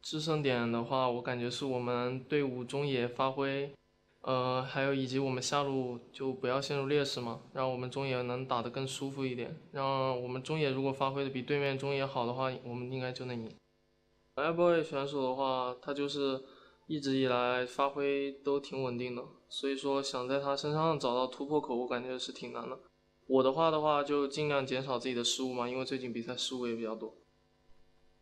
制胜点的话，我感觉是我们队伍中野发挥，还有以及我们下路就不要陷入劣势嘛，让我们中野能打得更舒服一点。让我们中野如果发挥的比对面中野好的话，我们应该就能赢。LPL 选手的话，他就是一直以来发挥都挺稳定的，所以说想在他身上找到突破口，我感觉是挺难的。我的话就尽量减少自己的失误嘛，因为最近比赛失误也比较多。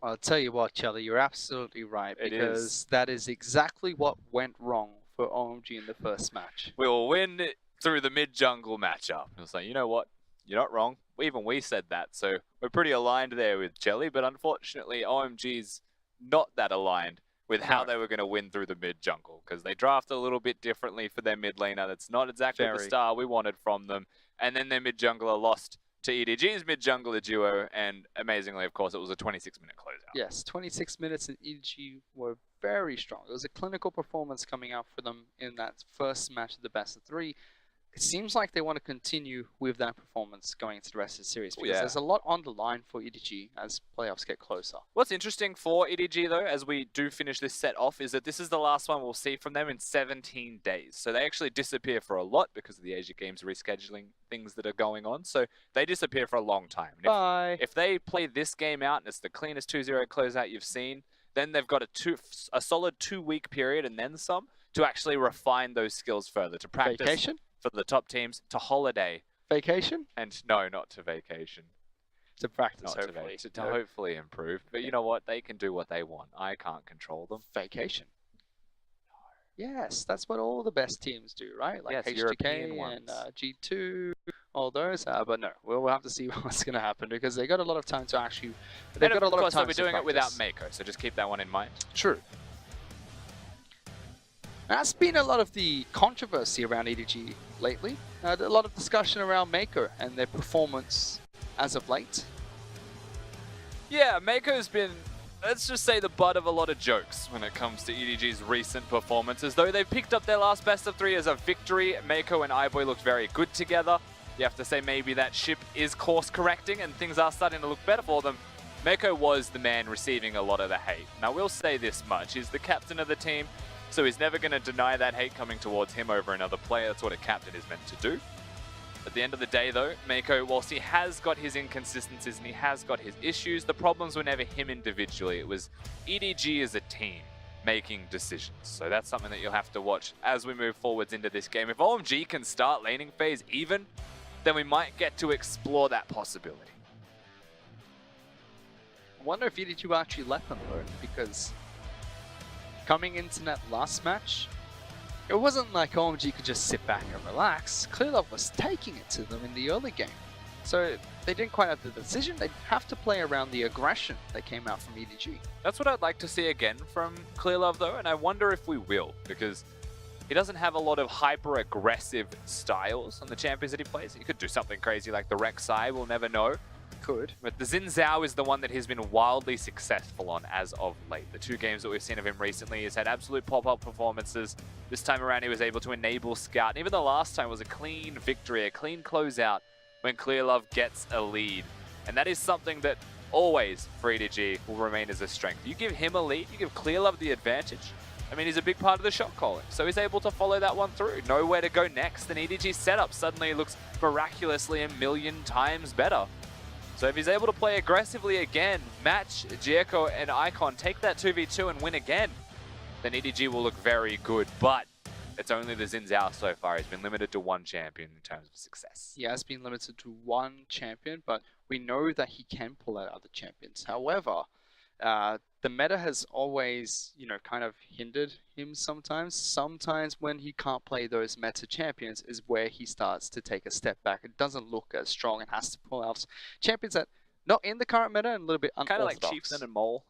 I'll tell you what, Charlie, you're absolutely right, because that is exactly what went wrong for OMG in the first match. We'll win through the mid-jungle matchup. It's like, you know what? You're not wrong. Even we said that, so we're pretty aligned there with Jelly, but unfortunately, OMG's not that aligned with how they were going to win through the mid-jungle, because they draft a little bit differently for their mid laner. That's not exactly the style we wanted from them. And then their mid-jungler lost to EDG's mid-jungler duo, and amazingly, of course, it was a 26-minute closeout. Yes, 26 minutes and EDG were very strong. It was a clinical performance coming out for them in that first match of the best of 3. It seems like they want to continue with that performance going into the rest of the series, because there's a lot on the line for EDG as playoffs get closer. What's interesting for EDG, though, as we do finish this set off, is that this is the last one we'll see from them in 17 days. So they actually disappear for a lot because of the Asia Games rescheduling things that are going on. So they disappear for a long time. Bye. If they play this game out and it's the cleanest 2-0 closeout you've seen, then they've got a solid 2-week period and then some to actually refine those skills further, to practice. Vacation? For the top teams, to holiday. Vacation? And no, not to vacation. To practice, not hopefully. To hopefully improve. But you know what? They can do what they want. I can't control them. Vacation. No. Yes, that's what all the best teams do, right? Like yes, HGK and G2, all those. But no, we'll have to see what's going to happen, because they got a lot of time to actually. They've got a lot of time. We're doing it without Mako, so just keep that one in mind. True. That's been a lot of the controversy around EDG lately. A lot of discussion around Mako and their performance as of late. Yeah, Mako's been, let's just say, the butt of a lot of jokes when it comes to EDG's recent performances. Though they've picked up their last best of 3 as a victory, Mako and iBoy looked very good together. You have to say maybe that ship is course correcting and things are starting to look better for them. Mako was the man receiving a lot of the hate. Now, we'll say this much. He's the captain of the team, so he's never going to deny that hate coming towards him over another player. That's what a captain is meant to do. At the end of the day, though, Mako, whilst he has got his inconsistencies and he has got his issues, the problems were never him individually. It was EDG as a team making decisions. So that's something that you'll have to watch as we move forwards into this game. If OMG can start laning phase even, then we might get to explore that possibility. I wonder if EDG will actually let them learn, because coming into that last match, it wasn't like OMG could just sit back and relax. Clearlove was taking it to them in the early game. So they didn't quite have the decision. They'd have to play around the aggression that came out from EDG. That's what I'd like to see again from Clearlove, though, and I wonder if we will, because he doesn't have a lot of hyper-aggressive styles on the champions that he plays. He could do something crazy like the Rek'Sai, we'll never know. Could. But the Xin Zhao is the one that he's been wildly successful on as of late. The 2 games that we've seen of him recently, he's had absolute pop-up performances. This time around, he was able to enable Scout. And even the last time was a clean victory, a clean closeout when Clearlove gets a lead. And that is something that always, for EDG, will remain as a strength. You give him a lead, you give Clearlove the advantage. I mean, he's a big part of the shot calling, so he's able to follow that one through. Know where to go next, and EDG's setup suddenly looks miraculously a million times better. So if he's able to play aggressively again, match Jericho and Icon, take that 2v2 and win again, then EDG will look very good. But it's only the Xin Zhao so far. He's been limited to 1 champion in terms of success. He has been limited to 1 champion, but we know that he can pull out other champions. However, the meta has always, kind of hindered him sometimes. Sometimes when he can't play those meta champions is where he starts to take a step back. It doesn't look as strong and has to pull out champions that not in the current meta and a little bit unorthodox. Kind of like Chieftain and Mole.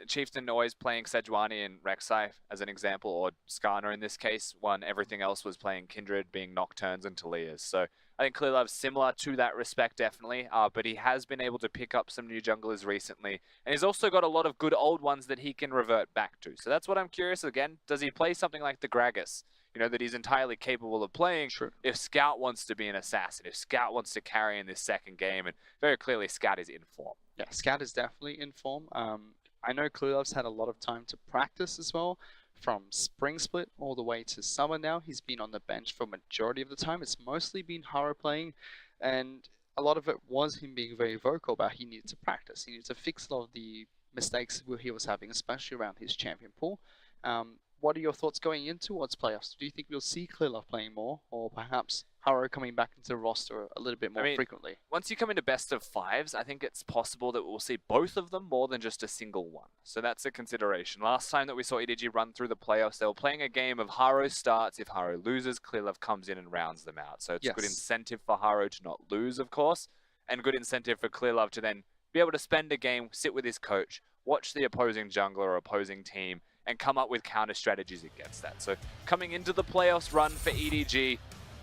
Chieftain always playing Sejuani and Rek'Sai as an example, or Skarner in this case, when everything else was playing Kindred, being Nocturnes and Talias. So I think Clearlove's similar to that respect, definitely, but he has been able to pick up some new junglers recently, and he's also got a lot of good old ones that he can revert back to. So that's what I'm curious, again, does he play something like the Gragas? That he's entirely capable of playing. Sure. If Scout wants to be an assassin, if Scout wants to carry in this second game, and very clearly Scout is in form. Yeah, Scout is definitely in form. I know Klulov's had a lot of time to practice as well. From spring split all the way to summer now, he's been on the bench for majority of the time. It's mostly been Haro playing, and a lot of it was him being very vocal about he needed to practice. He needed to fix a lot of the mistakes he was having, especially around his champion pool. What are your thoughts going in towards playoffs? Do you think we'll see Klilov playing more, or perhaps Haro coming back into the roster a little bit more frequently? Once you come into best of fives, I think it's possible that we'll see both of them more than just a single one. So that's a consideration. Last time that we saw EDG run through the playoffs, they were playing a game of Haro starts. If Haro loses, Klilov comes in and rounds them out. So it's good incentive for Haro to not lose, of course, and good incentive for Klilov to then be able to spend a game, sit with his coach, watch the opposing jungler or opposing team, and come up with counter strategies against that. So coming into the playoffs run for EDG,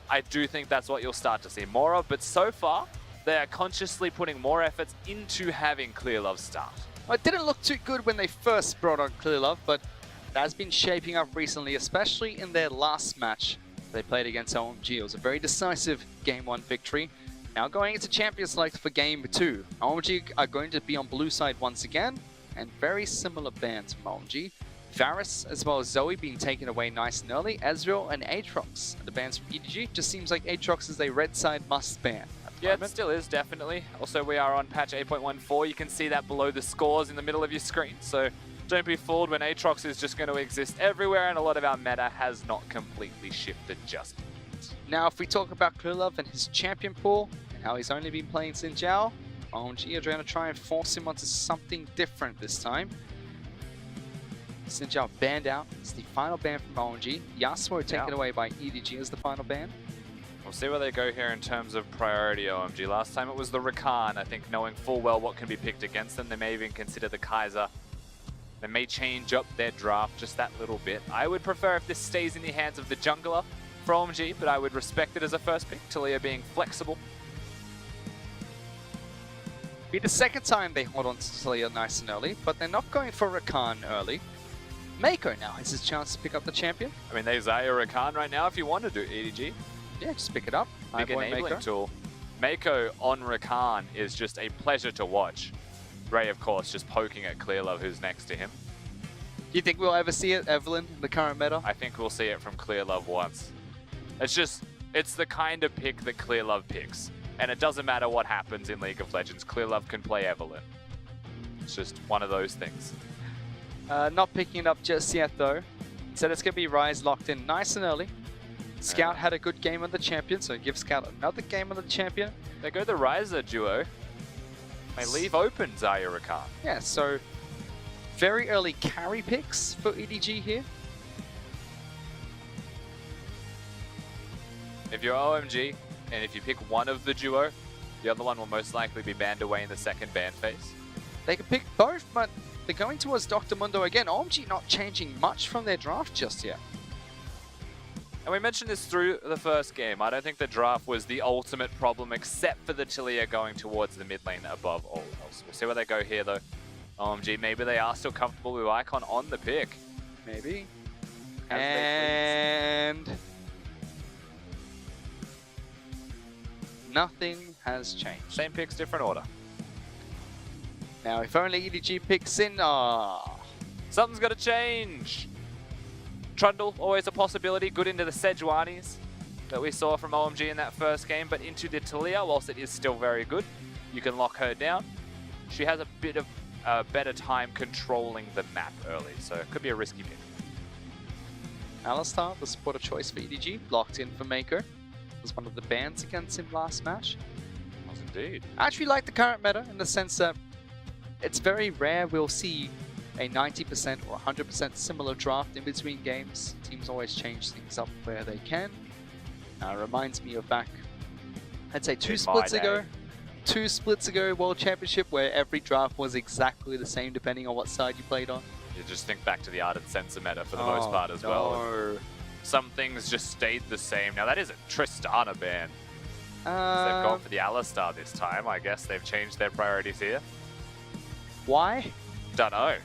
I do think that's what you'll start to see more of, but so far, they are consciously putting more efforts into having Klilov start. Well, it didn't look too good when they first brought on Klilov, but it has been shaping up recently, especially in their last match they played against OMG. It was a very decisive Game 1 victory. Now going into Champions Select for Game 2. OMG are going to be on blue side once again, and very similar bans from OMG. Varus as well as Zoe being taken away nice and early, Ezreal and Aatrox. The bans from EDG, just seems like Aatrox is a red side must ban. Yeah, it still is, definitely. Also, we are on patch 8.14. You can see that below the scores in the middle of your screen. So don't be fooled when Aatrox is just going to exist everywhere, and a lot of our meta has not completely shifted just yet. Now, if we talk about Klilov and his champion pool, and how he's only been playing Xin Zhao, OMG are trying to try and force him onto something different this time. Xin Zhao banned out. It's the final ban from OMG. Yasuo taken away by EDG as the final ban. We'll see where they go here in terms of priority OMG. Last time it was the Rakan. I think knowing full well what can be picked against them, they may even consider the Kaiser. They may change up their draft just that little bit. I would prefer if this stays in the hands of the jungler for OMG, but I would respect it as a first pick. Taliyah being flexible. Be the second time they hold on to Taliyah nice and early, but they're not going for Rakan early. Mako now has his chance to pick up the champion. I mean, there's Xayah Rakan right now if you want to do EDG. Yeah, just pick it up. Big enabling tool. Mako on Rakan is just a pleasure to watch. Ray, of course, just poking at Clearlove, who's next to him. Do you think we'll ever see it, Evelyn, in the current meta? I think we'll see it from Clearlove once. It's the kind of pick that Clearlove picks. And it doesn't matter what happens in League of Legends, Clearlove can play Evelyn. It's just one of those things. Not picking it up just yet, though. So it's going to be Ryze locked in nice and early. Scout had a good game on the champion, so give Scout another game on the champion. They go the Ryzer duo. They leave open Xayah Rakan. Yeah, so very early carry picks for EDG here. If you're OMG, and if you pick one of the duo, the other one will most likely be banned away in the second ban phase. They can pick both, but they're going towards Dr. Mundo again. OMG not changing much from their draft just yet. And we mentioned this through the first game. I don't think the draft was the ultimate problem, except for the Taliyah going towards the mid lane above all else. We'll see where they go here, though. OMG, maybe they are still comfortable with Icon on the pick. Maybe. As and nothing has changed. Same picks, different order. Now, if only EDG picks in, something's got to change. Trundle, always a possibility. Good into the Sejuani's that we saw from OMG in that first game, but into the Taliyah, whilst it is still very good, you can lock her down. She has a bit of a better time controlling the map early, so it could be a risky pick. Alistar, the supporter choice for EDG, locked in for Mako. Was one of the bans against him last match. Was indeed. I actually like the current meta in the sense that it's very rare we'll see a 90% or 100% similar draft in between games. Teams always change things up where they can. Reminds me of back, I'd say two splits ago, World Championship, where every draft was exactly the same depending on what side you played on. You just think back to the Ardent Sensor meta for the most part as well. Some things just stayed the same. Now that is a Tristana ban. They've gone for the Alistar this time. I guess they've changed their priorities here. Why? Dunno.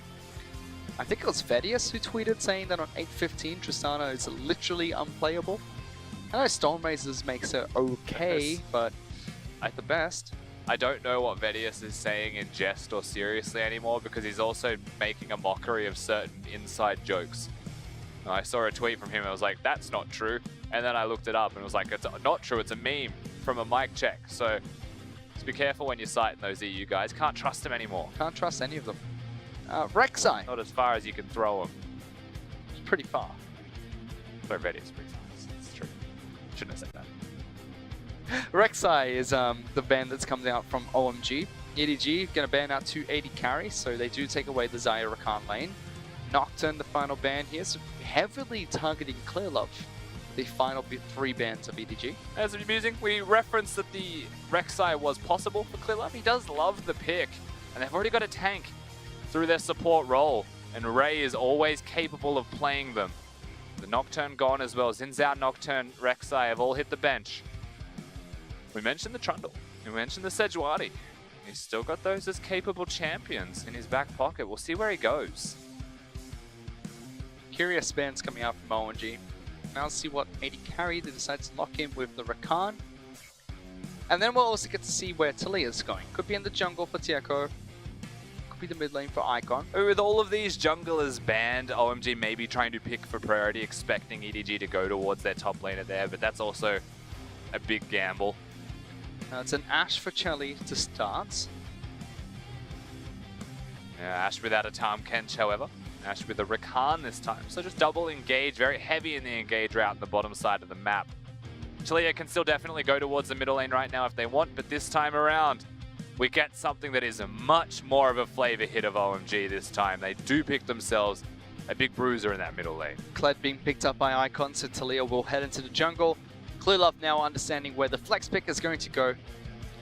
I think it was Vedius who tweeted saying that on 8.15 Tristana is literally unplayable. I know Stormrazers makes it okay, but at the best. I don't know what Vedius is saying in jest or seriously anymore, because he's also making a mockery of certain inside jokes. I saw a tweet from him, I was like, that's not true. And then I looked it up and it was like, it's not true, it's a meme from a mic check. So just be careful when you're citing those EU guys. Can't trust them anymore. Can't trust any of them. Rek'Sai. Not as far as you can throw them. It's pretty far. Sorry, Vedius, pretty far. It's true. Shouldn't have said that. Rek'Sai is the ban that's coming out from OMG. EDG going to ban out 280 carry, so they do take away the Xayah Rakan lane. Nocturne, the final ban here, so heavily targeting Clearlove, the final 3 bans of EDG. As amusing, we referenced that the Rek'Sai was possible for Clearlove. He does love the pick, and they've already got a tank through their support role, and Ray is always capable of playing them. The Nocturne gone as well. Xin Zhao, Nocturne, Rek'Sai have all hit the bench. We mentioned the Trundle, we mentioned the Sejuani. He's still got those as capable champions in his back pocket. We'll see where he goes. Curious bans coming out from OMG. Now let's see what 80 carry they decide to lock in with the Rakan. And then we'll also get to see where Talia is going. Could be in the jungle for Tieko. Could be the mid lane for Icon. With all of these junglers banned, OMG may be trying to pick for priority, expecting EDG to go towards their top laner there, but that's also a big gamble. It's an Ashe for Chelly to start. Yeah, Ashe without a Tahm Kench, however. Ashe with a Rakan this time. So just double engage, very heavy in the engage route on the bottom side of the map. Talia can still definitely go towards the middle lane right now if they want, but this time around, we get something that is a much more of a flavor hit of OMG this time. They do pick themselves a big bruiser in that middle lane. Kled being picked up by Icon, so Talia will head into the jungle. Clearlove now understanding where the flex pick is going to go.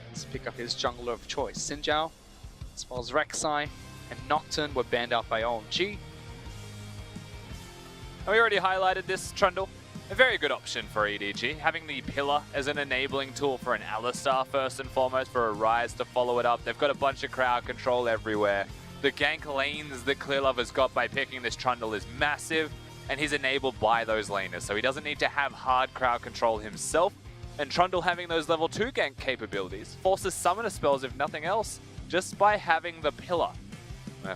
Let's pick up his jungler of choice. Xin Zhao, as well as Rek'Sai and Nocturne were banned out by OMG. We already highlighted this Trundle. A very good option for EDG, having the Pillar as an enabling tool for an Alistar first and foremost, for a Ryze to follow it up. They've got a bunch of crowd control everywhere. The gank lanes that Clearlove has got by picking this Trundle is massive, and he's enabled by those laners, so he doesn't need to have hard crowd control himself. And Trundle having those level 2 gank capabilities forces summoner spells, if nothing else, just by having the Pillar.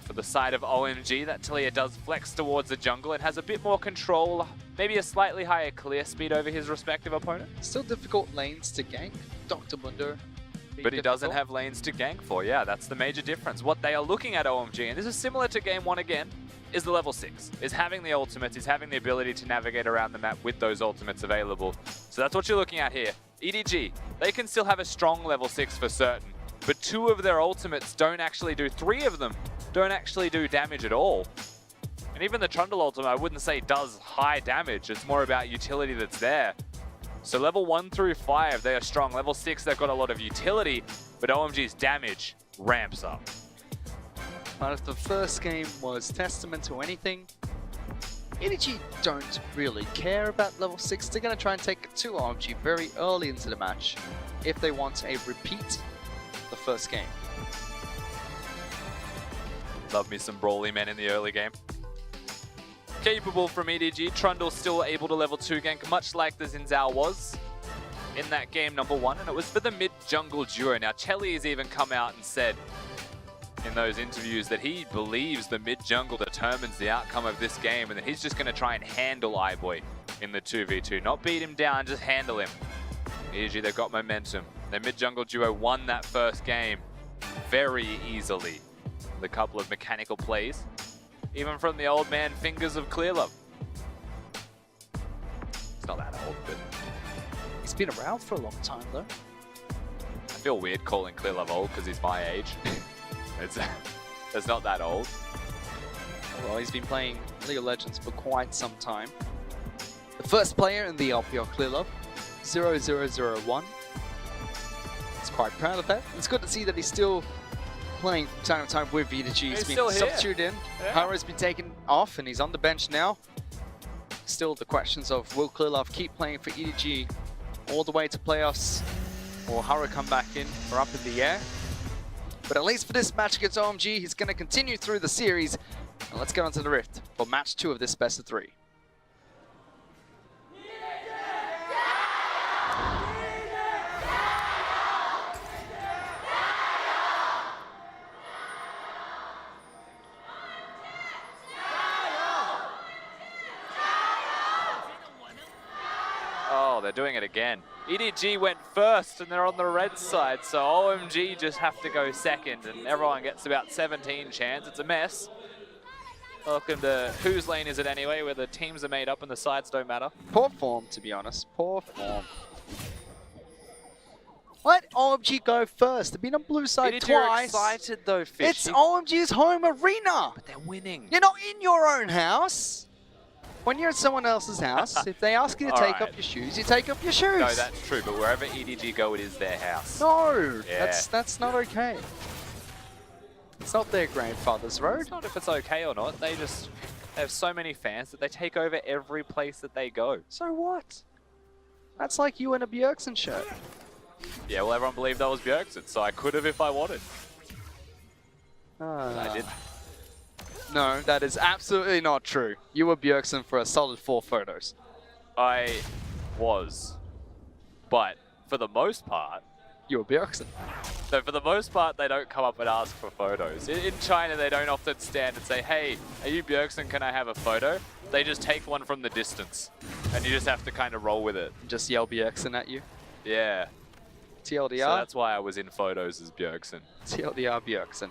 For the side of OMG, that Talia does flex towards the jungle and has a bit more control, maybe a slightly higher clear speed over his respective opponent. Still difficult lanes to gank. Dr. Mundo. But he doesn't have lanes to gank for, yeah, that's the major difference. What they are looking at OMG, and this is similar to Game 1 again, is the level 6, is having the ultimates, is having the ability to navigate around the map with those ultimates available. So that's what you're looking at here. EDG, they can still have a strong level 6 for certain, but 2 of their ultimates don't actually do, 3 of them don't actually do damage at all. And even the Trundle ultimate, I wouldn't say does high damage, it's more about utility that's there. So level 1 through 5, they are strong. Level 6, they've got a lot of utility, but OMG's damage ramps up. But if the first game was testament to anything, EDG don't really care about level 6. They're going to try and take it to OMG very early into the match if they want a repeat of the first game. Love me some brawly men in the early game. Capable from EDG, Trundle still able to level 2 gank, much like the Xin Zhao was in that game number 1, and it was for the mid-jungle duo. Now, Chelly has even come out and said in those interviews that he believes the mid-jungle determines the outcome of this game, and that he's just going to try and handle iBoy in the 2v2. Not beat him down, just handle him. EDG, they've got momentum. Their mid-jungle duo won that first game very easily with a couple of mechanical plays, even from the old man fingers of Clearlove. It's not that old, but He's been around for a long time though. I feel weird calling Clearlove old because he's my age. It's not that old. Well, he's been playing League of Legends for quite some time. The first player in the LPL Clearlove, 0001. He's quite proud of that. It's good to see that he's still playing from time to time with EDG. He's been still here. substituted in. Yeah. Hara's been taken off and he's on the bench now. Still the questions of will Clearlove keep playing for EDG all the way to playoffs, or Hara come back in or up in the air? But at least for this match against OMG, he's going to continue through the series. And let's get on to the Rift for match 2 of this best of 3. they're doing it again. EDG went first and they're on the red side, so OMG just have to go second and everyone gets about 17 chance. It's a mess. Welcome to whose lane is it anyway, where the teams are made up and the sides don't matter. Poor form, to be honest. Poor form. Let OMG go first. They've been on blue side EDG twice. are excited though, Fish. It's OMG's home arena. But they're winning. You're not in your own house. When you're at someone else's house, if they ask you to take off your shoes, you take off your shoes. No, that's true, but wherever EDG go, it is their house. No, Yeah. that's not okay. It's not their grandfather's road. It's not if it's okay or not. They have so many fans that they take over every place that they go. So what? That's like you in a Bjergsen shirt. Yeah, well, everyone believed I was Bjergsen, so I could have if I wanted. I I did. No, that is absolutely not true. You were Bjergsen for a solid 4 photos. I was. But for the most part, You were Bjergsen. so for the most part, they don't come up and ask for photos. In China, they don't often stand and say, hey, are you Bjergsen, can I have a photo? They just take one from the distance, and you just have to kind of roll with it. Just yell Bjergsen at you. Yeah. TLDR. So that's why I was in photos as Bjergsen. TLDR Bjergsen.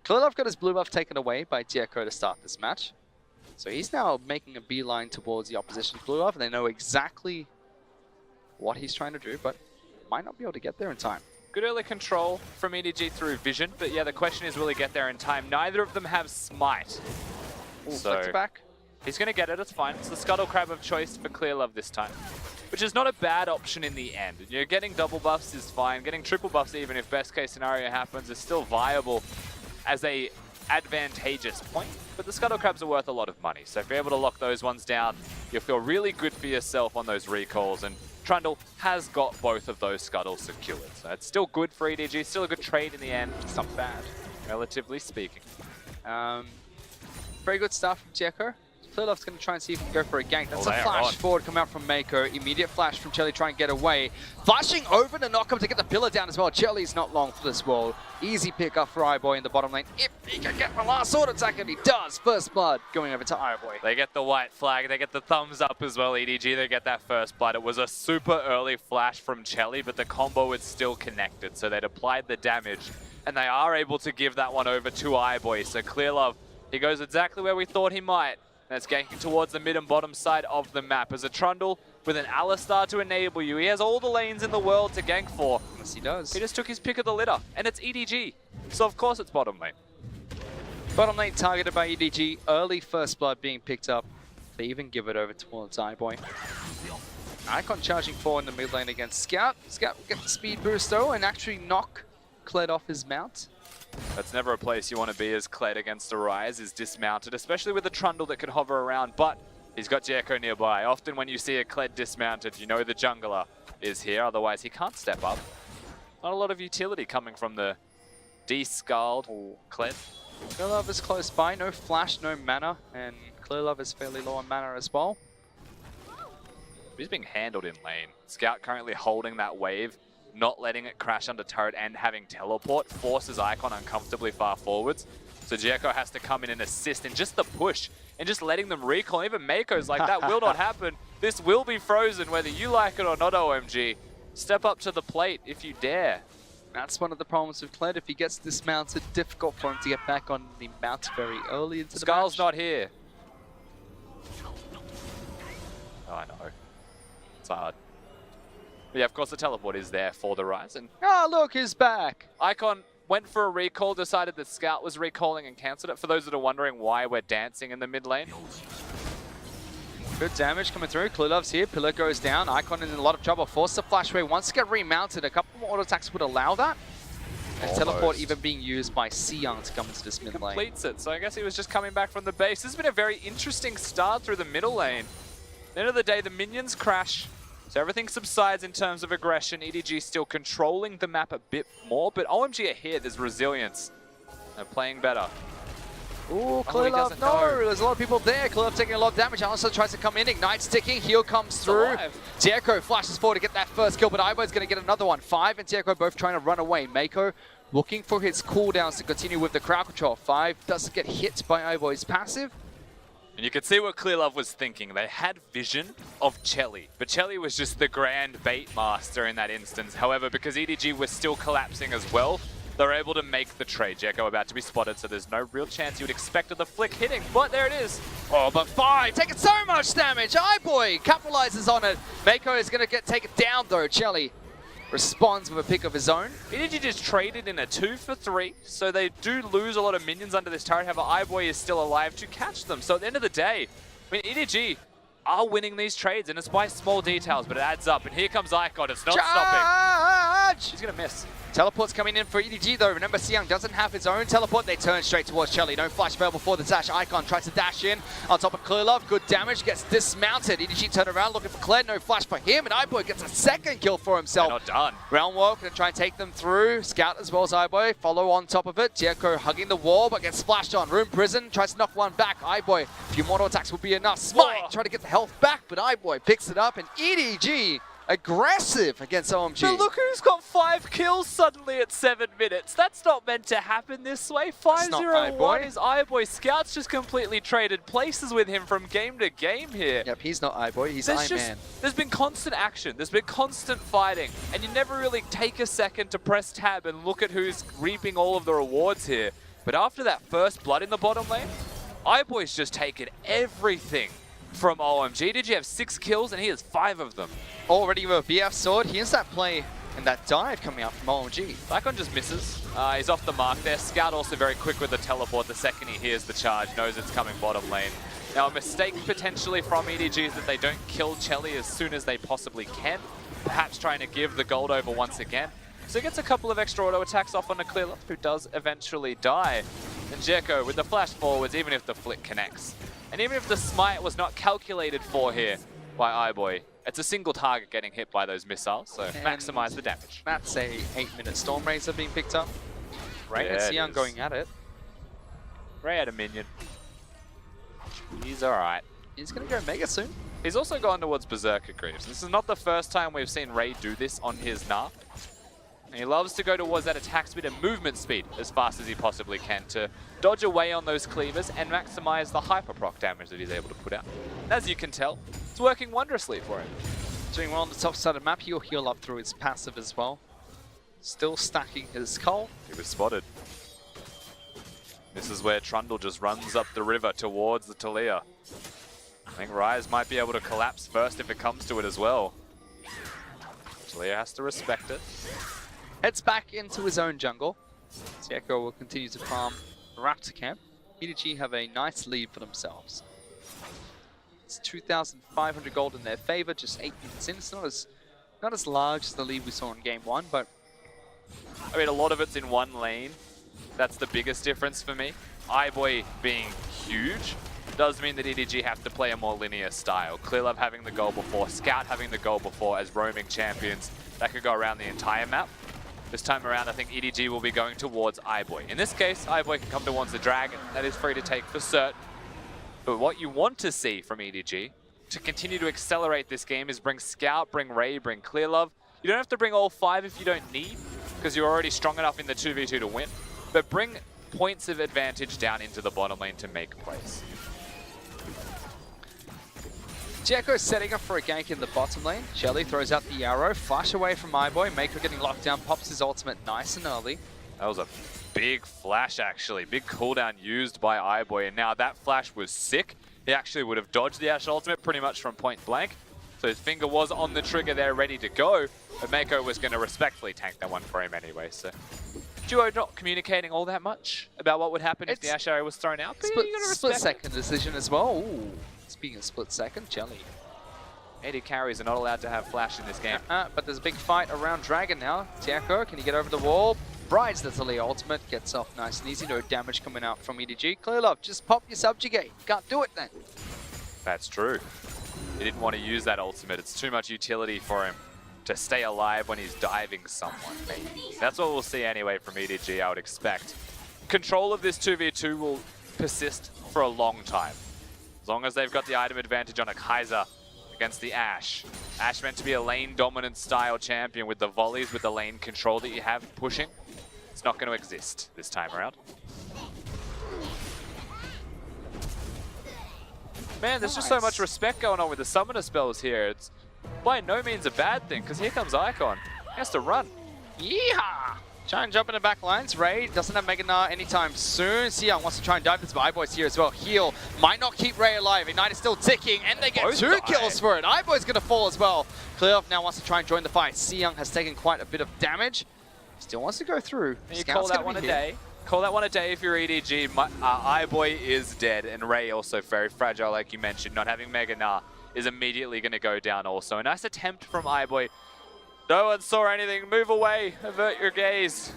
Klilov got his blue buff taken away by Dieko to start this match. So he's now making a beeline towards the opposition's blue buff, and they know exactly what he's trying to do, but might not be able to get there in time. Good early control from EDG through vision, but yeah, the question is, will he get there in time? Neither of them have smite. Ooh, So- flicked back. He's going to get it, it's fine. It's the Scuttle Crab of choice for Clear Love this time, which is not a bad option in the end. You're getting double buffs is fine. Getting triple buffs, even if best case scenario happens, is still viable as a advantageous point. But the Scuttle Crabs are worth a lot of money, so if you're able to lock those ones down, you'll feel really good for yourself on those recalls, and Trundle has got both of those Scuttles secured. So it's still good for EDG, still a good trade in the end. It's not bad. Relatively speaking. Very good stuff from Dieko. Klilov's going to try and see if he can go for a gank. That's Oh, a they are flash on. forward coming out from Mako. Immediate flash from Chelly trying to get away. Flashing over to knock him to get the pillar down as well. Chelly's not long for this wall. Easy pick up for iBoy in the bottom lane. If he can get the last sword attack, and he does. First blood going over to iBoy. They get the white flag, they get the thumbs up as well, EDG, they get that first blood. It was a super early flash from Chelly, but the combo is still connected, so they'd applied the damage, and they are able to give that one over to iBoy. So Clearlove, he goes exactly where we thought he might. That's ganking towards the mid and bottom side of the map. As a Trundle with an Alistar to enable you, he has all the lanes in the world to gank for. Yes, he does. He just took his pick of the litter, and it's EDG. So of course it's bottom lane. Bottom lane targeted by EDG. Early first blood being picked up. They even give it over towards iBoy. Icon charging forward in the mid lane against Scout. Scout will get the speed boost though and actually knock Kled off his mount. That's never a place you want to be as Kled against the Rise is dismounted, especially with a Trundle that can hover around, but he's got Dieko nearby. Often when you see a Kled dismounted, you know the jungler is here, otherwise he can't step up. Not a lot of utility coming from the de-skulled Kled. Clearlove is close by, no flash, no mana, and Clearlove is fairly low on mana as well. He's being handled in lane. Scout currently holding that wave, not letting it crash under turret and having teleport, forces Icon uncomfortably far forwards. So Dieko has to come in and assist in just the push and just letting them recall. Even Mako's like, that will not happen. This will be frozen whether you like it or not, OMG. Step up to the plate if you dare. That's one of the problems with Kled. If he gets dismounted, difficult for him to get back on the mount very early into the match. Skull's not here. Oh, I know. It's hard. But yeah, of course the teleport is there for the Rise. And Ah, look, he's back. Icon went for a recall, decided that Scout was recalling and cancelled it. For those that are wondering why we're dancing in the mid lane. Good damage coming through. Klulov's here. Pillar goes down. Icon in a lot of trouble. Forced to flash away. Wants to get remounted. A couple more auto attacks would allow that. And teleport even being used by Siyoung to come into this mid lane. Completes it. So I guess he was just coming back from the base. This has been a very interesting start through the middle lane. At the end of the day, the minions crash. So everything subsides in terms of aggression. EDG still controlling the map a bit more, but OMG are here. There's resilience. They're playing better. Ooh, he Klilov, doesn't no, know. there's a lot of people there. Klilov taking a lot of damage. Also tries to come in. Ignite's ticking. Heal comes through. alive. Dieko flashes forward to get that first kill, but Ibo's going to get another one. 5 and Dieko both trying to run away. Mako looking for his cooldowns to continue with the crowd control. 5 doesn't get hit by Ibo's passive. And you could see what Clearlove was thinking. They had vision of Chelly, but Chelly was just the grand bait master in that instance. However, because EDG was still collapsing as well, they're able to make the trade. Jekko about to be spotted, so there's no real chance you would expect of the flick hitting, but there it is. Oh, but 5 taking so much damage. iBoy capitalizes on it. Mako is going to get taken down though. Chelly responds with a pick of his own. EDG just traded in a 2 for 3, so they do lose a lot of minions under this turret. However, iBoy is still alive to catch them. So at the end of the day, I mean, EDG are winning these trades, and it's by small details, but it adds up. And here comes Icon. It's not stopping. He's going to miss. Teleport's coming in for EDG though. Remember, Siyoung doesn't have his own teleport. They turn straight towards Chelly. No flash fail before the dash. Icon tries to dash in on top of Clearlove. Good damage, gets dismounted. EDG turn around looking for Claire. No flash for him, and iBoy gets a second kill for himself. They're not done. Round walk, gonna try and take them through. Scout as well as iBoy. Follow on top of it. Jekko hugging the wall, but gets splashed on. Room Prison tries to knock one back. iBoy, a few mortal attacks will be enough. Smite trying to get the health back, but iBoy picks it up, and EDG aggressive against OMG. But look who's got 5 kills suddenly at 7 minutes. That's not meant to happen this way. 5-0-1 is iBoy. Scout's just completely traded places with him from game to game here. Yep, he's not iBoy, he's I-Man. There's been constant action, there's been constant fighting, and you never really take a second to press tab and look at who's reaping all of the rewards here. But after that first blood in the bottom lane, iBoy's just taken everything from OMG. Did you have 6 kills, and he has 5 of them. Already with a BF sword. Here's that play and that dive coming out from OMG. Icon just misses. He's off the mark there. Scout also very quick with the teleport the second he hears the charge, knows it's coming bottom lane. Now a mistake potentially from EDG is that they don't kill Chelly as soon as they possibly can, perhaps trying to give the gold over once again. So he gets a couple of extra auto attacks off on a Clearlove, who does eventually die. And Jekko with the flash forwards, even if the flick connects. And even if the smite was not calculated for here by iBoy, it's a single target getting hit by those missiles, so maximize the damage. That's a 8-minute Storm Razor being picked up. Ray and Siyoung going at it. Ray had a minion. He's alright. He's going to go Mega soon. He's also gone towards Berserker Greaves. This is not the first time we've seen Ray do this on his Narf. And he loves to go towards that attack speed and movement speed as fast as he possibly can to dodge away on those cleavers and maximize the hyper proc damage that he's able to put out. As you can tell, it's working wondrously for him. Doing well on the top side of the map. He'll heal up through his passive as well. Still stacking his skull. He was spotted. This is where Trundle just runs up the river towards the Talia. I think Rise might be able to collapse first if it comes to it as well. Talia has to respect it. Heads back into his own jungle. Jekko will continue to farm Raptor Camp. EDG have a nice lead for themselves. It's 2,500 gold in their favor, just 8 minutes in. It's not as large as the lead we saw in game 1, but I mean, a lot of it's in one lane. That's the biggest difference for me. iBoy being huge does mean that EDG have to play a more linear style. Clearlove having the goal before, Scout having the goal before as roaming champions. That could go around the entire map. This time around, I think EDG will be going towards iBoy. In this case, iBoy can come towards the dragon. That is free to take for certain. But what you want to see from EDG to continue to accelerate this game is bring Scout, bring Ray, bring Clearlove. You don't have to bring all 5 if you don't need, because you're already strong enough in the 2v2 to win. But bring points of advantage down into the bottom lane to make plays. Jekko setting up for a gank in the bottom lane. Chelly throws out the arrow, flash away from iBoy. Mako getting locked down, pops his ultimate nice and early. That was a big flash, actually. Big cooldown used by iBoy, and now that flash was sick. He actually would have dodged the Ashe ultimate pretty much from point blank. So his finger was on the trigger there, ready to go. But Mako was going to respectfully tank that one for him anyway, so... Duo not communicating all that much about what would happen if the Ashe arrow was thrown out, but split second decision as well. Ooh. Speaking of split second, Chelly. AD carries are not allowed to have flash in this game. But there's a big fight around Dragon now. Jekko, can he get over the wall? Brides the Talia ultimate, gets off nice and easy. No damage coming out from EDG. Clearlove, just pop your subjugate. Can't do it then. That's true. He didn't want to use that ultimate. It's too much utility for him to stay alive when he's diving someone, maybe. That's what we'll see anyway from EDG, I would expect. Control of this 2v2 will persist for a long time. As long as they've got the item advantage on a Kaiser against the Ashe. Ashe meant to be a lane dominant style champion with the volleys, with the lane control that you have pushing. It's not going to exist this time around. Man, there's just so much respect going on with the summoner spells here. It's by no means a bad thing, because here comes Icon. He has to run. Yeehaw! Try and jump in the back lines. Ray doesn't have Mega Gnar anytime soon. Sion wants to try and dive this, but iBoy's here as well. Heal might not keep Ray alive. Ignite is still ticking, and they get two kills for it. iBoy's going to fall as well. Clearoff now wants to try and join the fight. Sion has taken quite a bit of damage. Still wants to go through. And you call that one a day. Call that one a day if you're EDG. iBoy is dead, and Ray also very fragile, like you mentioned. Not having Mega Gnar is immediately going to go down also. A nice attempt from iBoy. No one saw anything. Move away. Avert your gaze.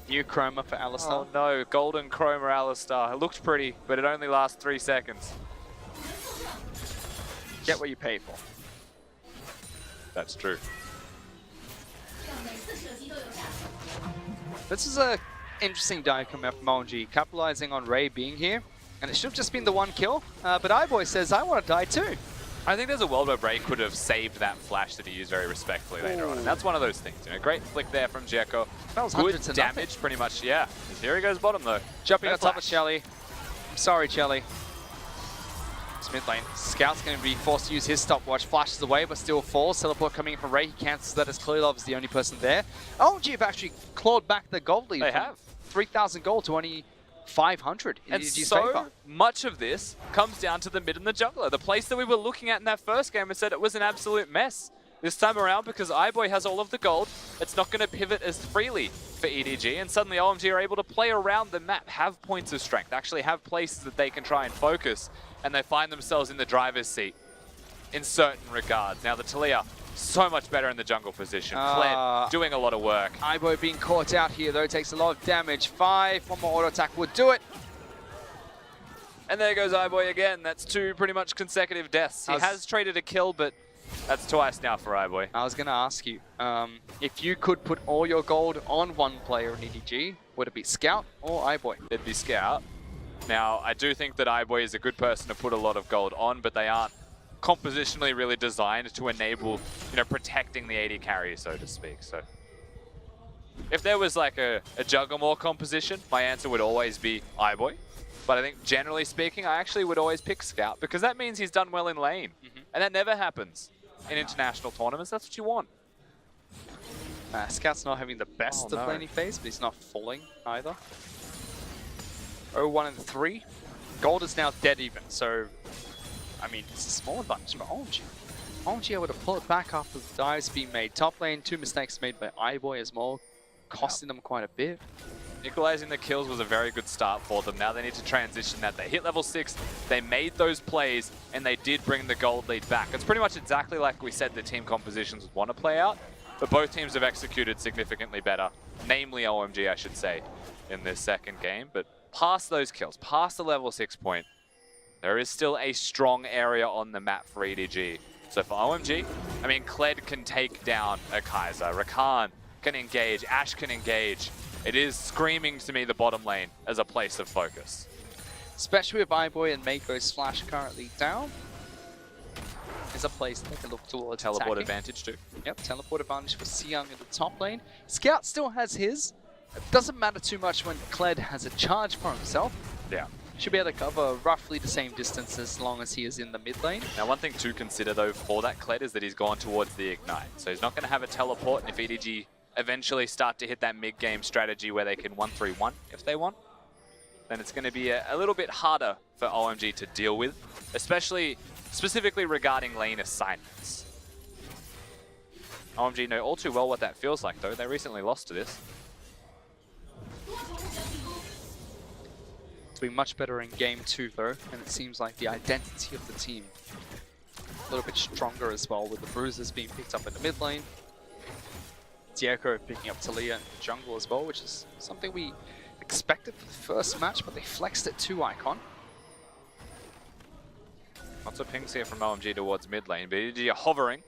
New chroma for Alistar. Oh no, golden chroma Alistar. It looked pretty, but it only lasts 3 seconds. Get what you pay for. That's true. This is a interesting dive coming up from OMG, capitalizing on Ray being here. And it should have just been the one kill, but iBoy says, I want to die too. I think there's a world where Ray could have saved that flash that he used very respectfully later on, and that's one of those things. You know, great flick there from Jekko. That was good damage, pretty much. Yeah. Here he goes bottom though. Jumping on top of Shelly. I'm sorry, Shelly. It's mid lane. Scout's going to be forced to use his stopwatch. Flashes away, but still falls. Teleport coming in from Ray. He cancels that as Clearlove is the only person there. OMG have actually clawed back the gold lead. They have 3,000 gold to only 500 in and EDG's so favor. much of this comes down to the mid and the jungler. The place that we were looking at in that first game and said it was an absolute mess. This time around, because iBoy has all of the gold, it's not going to pivot as freely for EDG, and suddenly OMG are able to play around the map, have points of strength, actually have places that they can try and focus, and they find themselves in the driver's seat in certain regards. Now the Taliyah, so much better in the jungle position. Kled doing a lot of work. iBoy being caught out here though, takes a lot of damage. 5, one more auto attack would do it. And there goes iBoy again. That's 2 pretty much consecutive deaths. He has traded a kill, but that's twice now for iBoy. I was going to ask you, if you could put all your gold on one player in EDG, would it be Scout or iBoy? It'd be Scout. Now, I do think that iBoy is a good person to put a lot of gold on, but they aren't compositionally really designed to enable, you know, protecting the AD carry, so to speak. So if there was like a Juggermore composition, my answer would always be iBoy. But I think generally speaking, I actually would always pick Scout, because that means he's done well in lane. And that never happens in international tournaments. That's what you want. Scout's not having the best of laning phase, but he's not falling either. 0-1 and 3. Gold is now dead even, so I mean, it's a small advantage for OMG. OMG able to pull it back after the dives being made. Top lane, 2 mistakes made by iBoy as well, costing them quite a bit. Equalizing the kills was a very good start for them. Now they need to transition that. They hit level 6, they made those plays, and they did bring the gold lead back. It's pretty much exactly like we said the team compositions would want to play out, but both teams have executed significantly better, namely OMG, I should say, in this second game. But past those kills, past the level 6 point, there is still a strong area on the map for EDG. So for OMG, I mean, Kled can take down a Kaiser, Rakan can engage, Ashe can engage. It is screaming to me the bottom lane as a place of focus. Especially with iBoy and Mako's flash currently down. Is a place they can look towards Teleport attacking. advantage too. Yep, teleport advantage for Sion in the top lane. Scout still has his. It doesn't matter too much when Kled has a charge for himself. Yeah. Should be able to cover roughly the same distance as long as he is in the mid lane. Now one thing to consider though for that Kled is that he's gone towards the Ignite. So he's not going to have a teleport, and if EDG eventually start to hit that mid-game strategy where they can 1-3-1 if they want, then it's going to be a little bit harder for OMG to deal with, specifically regarding lane assignments. OMG know all too well what that feels like though. They recently lost to this. It's been much better in game 2 though, and it seems like the identity of the team a little bit stronger as well, with the bruises being picked up in the mid lane. Diego picking up Taliyah in the jungle as well, which is something we expected for the first match, but they flexed it to Icon. Lots of pings here from OMG towards mid lane, but EDG are hovering.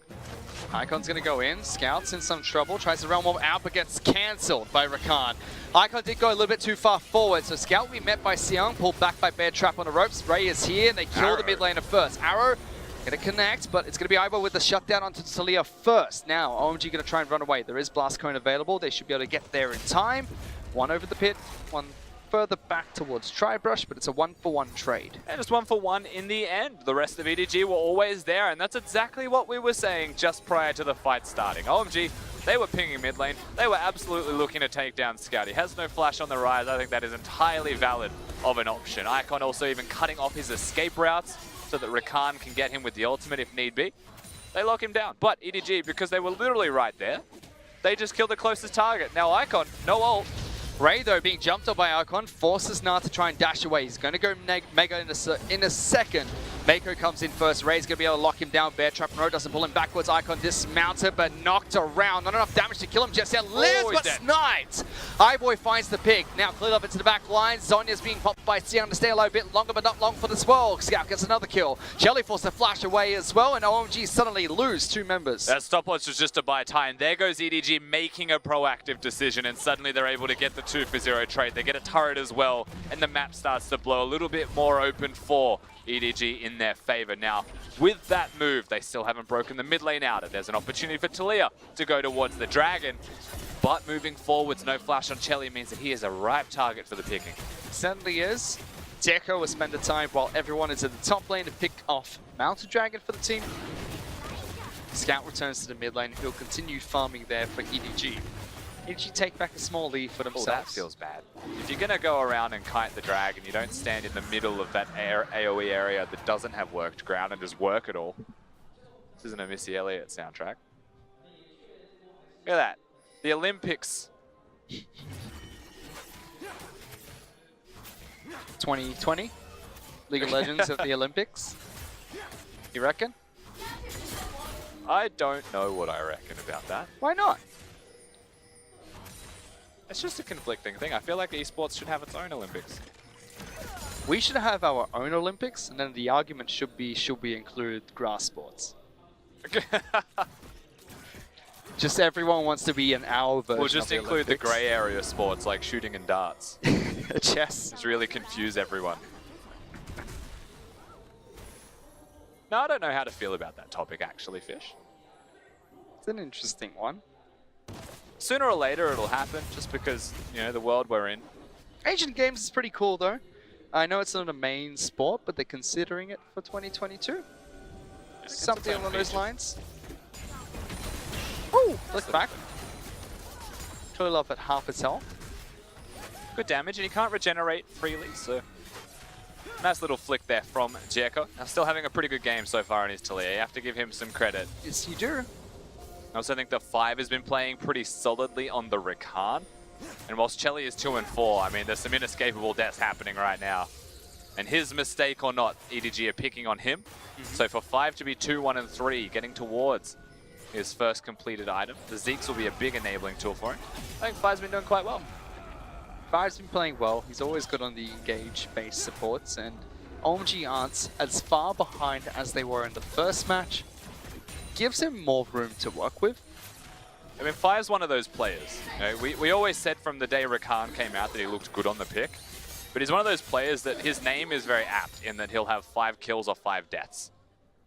Icon's going to go in. Scout's in some trouble. Tries to realm warp out, but gets cancelled by Rakan. Icon did go a little bit too far forward, so Scout will be met by Sion, pulled back by Bear Trap on the ropes. Ray is here, and they kill the mid laner first. Arrow going to connect, but it's going to be iBoy with the shutdown onto Taliyah first. Now, OMG going to try and run away. There is Blast Cone available. They should be able to get there in time. One over the pit, one further back towards Tribrush, but it's a 1-for-1 trade. And just 1-for-1 in the end. The rest of EDG were always there, and that's exactly what we were saying just prior to the fight starting. OMG, they were pinging mid lane. They were absolutely looking to take down Scout. He has no flash on the rise. I think that is entirely valid of an option. Icon also even cutting off his escape routes so that Rakan can get him with the ultimate if need be. They lock him down. But EDG, because they were literally right there, they just killed the closest target. Now Icon, no ult. Ray, though, being jumped on by Icon, forces Na to try and dash away. He's going to go Mega in a second. Mako comes in first. Ray's going to be able to lock him down. Bear Trap Road doesn't pull him backwards. Icon dismounted, but knocked around. Not enough damage to kill him just yet. Lives, but sniped. Iboy finds the pick. Now cleared up into the back line. Zonya's being popped by Sion to stay alive a bit longer, but not long for the swirl. Scout gets another kill. Shelly forced to flash away as well, and OMG suddenly lose 2 members. That stopwatch was just to buy time. There goes EDG making a proactive decision, and suddenly they're able to get the 2-for-0 trade. They get a turret as well, and the map starts to blow a little bit more open for EDG in their favor. Now, with that move, they still haven't broken the mid lane out, and there's an opportunity for Talia to go towards the Dragon. But moving forwards, no flash on Chelly means that he is a ripe target for the picking. Certainly is. Deco will spend the time while everyone is in the top lane to pick off Mountain Dragon for the team. Scout returns to the mid lane. He'll continue farming there for EDG. EDG take back a small lead for themselves. Oh, that feels bad. If you're going to go around and kite the Dragon, you don't stand in the middle of that AoE area that doesn't have worked ground and just work it all. This isn't a Missy Elliott soundtrack. Look at that. The Olympics. 2020 League of Legends at the Olympics. You reckon? I don't know what I reckon about that. Why not? It's just a conflicting thing. I feel like esports should have its own Olympics. We should have our own Olympics, and then the argument should be, should we include grass sports? Just everyone wants to be an hour version. We'll just of include the Olympics. grey area sports like shooting and darts. Chess. Just really confuse everyone. No, I don't know how to feel about that topic actually, Fish. It's an interesting one. Sooner or later it'll happen, just because, you know, the world we're in. Asian Games is pretty cool though. I know it's not a main sport, but they're considering it for 2022. Something along those lines. Oh, look back. Toil up at half its health. Good damage, and he can't regenerate freely, so nice little flick there from Jericho. Now still having a pretty good game so far in his Talia. You have to give him some credit. Yes, you do. I also think the 5 has been playing pretty solidly on the Rakan. And whilst Chelly is 2 and 4, I mean, there's some inescapable deaths happening right now. And his mistake or not, EDG are picking on him. So for 5 to be 2, 1 and 3, getting towards his first completed item, the Zeke's will be a big enabling tool for him. I think 5's been doing quite well. 5's been playing well. He's always good on the engage-based supports, and OMG aren't as far behind as they were in the first match. Gives him more room to work with. I mean, Fire's one of those players. You know, we always said from the day Rakan came out that he looked good on the pick, but he's one of those players that his name is very apt in that he'll have 5 kills or 5 deaths,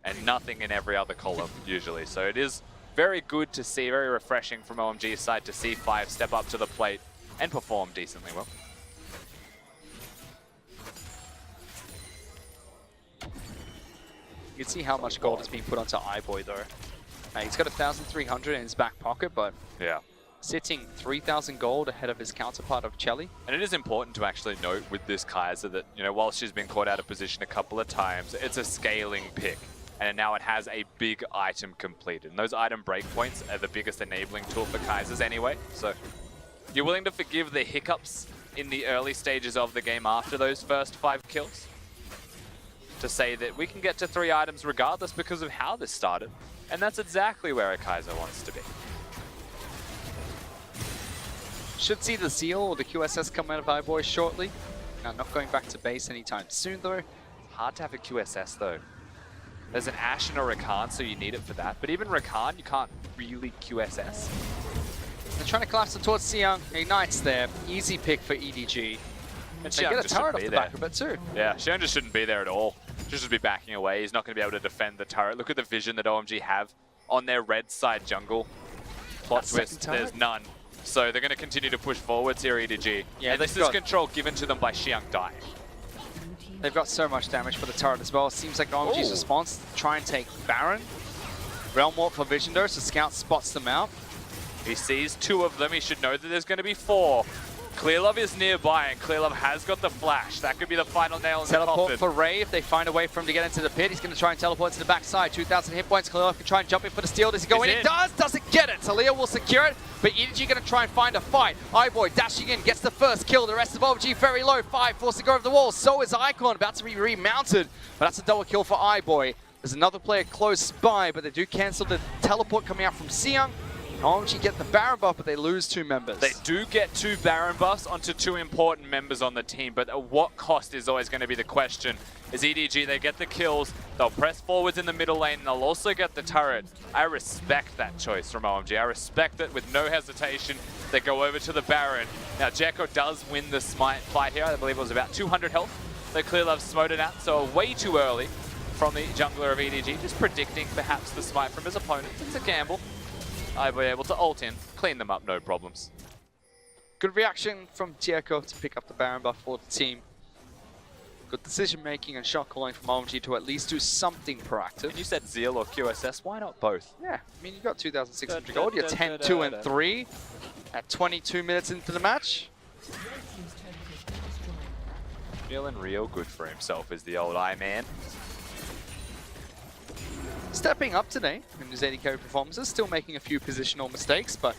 and nothing in every other column usually. So it is very good to see, very refreshing from OMG's side to see 5 step up to the plate and perform decently well. You can see how much gold is being put onto Iboy though. He's got 1,300 in his back pocket, but Yeah. sitting 3,000 gold ahead of his counterpart of Chelly. And it is important to actually note with this Kaiser that, you know, while she's been caught out of position a couple of times, it's a scaling pick. And now it has a big item completed. And those item breakpoints are the biggest enabling tool for Kaisers anyway. So you're willing to forgive the hiccups in the early stages of the game after those first 5 kills? To say that we can get to 3 items regardless because of how this started. And that's exactly where a Kaiser wants to be. Should see the Zeal or the QSS come out of Iboy shortly. Now, not going back to base anytime soon though. It's hard to have a QSS though. There's an Ashe and a Rakan, so you need it for that. But even Rakan, you can't really QSS. They're trying to collapse it towards Siyoung. Ignites there. Easy pick for EDG. And They get a turret off the back of it too. Yeah, Xion just shouldn't be there at all. Should just be backing away. He's not going to be able to defend the turret. Look at the vision that OMG have on their red side jungle. Plot twist, there's none. So they're going to continue to push forwards here, EDG. Yeah, and this is control given to them by Xiang Dai. They've got so much damage for the turret as well. Seems like OMG's response, try and take Baron. Realm Walk for Vision though, so Scout spots them out. He sees 2 of them, he should know that there's going to be 4. Clearlove is nearby, and Clearlove has got the flash. That could be the final nail in the coffin. Teleport for Ray if they find a way for him to get into the pit. He's going to try and teleport to the backside. 2,000 hit points. Clearlove can try and jump in for the steal. Does he go in? He does! Doesn't get it! Talia will secure it, but EDG going to try and find a fight. iBoy dashing in, gets the first kill. The rest of OMG very low. 5 forced to go over the wall. So is Icon, about to be remounted. But that's a double kill for iBoy. There's another player close by, but they do cancel the teleport coming out from Xiang. OMG get the Baron buff, but they lose 2 members. They do get 2 Baron buffs onto 2 important members on the team, but at what cost is always going to be the question. Is EDG, they get the kills, they'll press forwards in the middle lane, and they'll also get the turret. I respect that choice from OMG. I respect it with no hesitation. They go over to the Baron. Now, Jekko does win the smite fight here. I believe it was about 200 health that Clearlove smoted at, so way too early from the jungler of EDG, just predicting perhaps the smite from his opponent. It's a gamble. I'll be able to ult in, clean them up, no problems. Good reaction from Jekko to pick up the Baron buff for the team. Good decision making and shot calling from OMG to at least do something proactive. And you said Zeal or QSS, why not both? Yeah, I mean, you got 2,600 gold, you're 10, 2, and 3 at 22 minutes into the match. Feeling real good for himself is the old I-man. Stepping up today in his AD carry performances, still making a few positional mistakes, but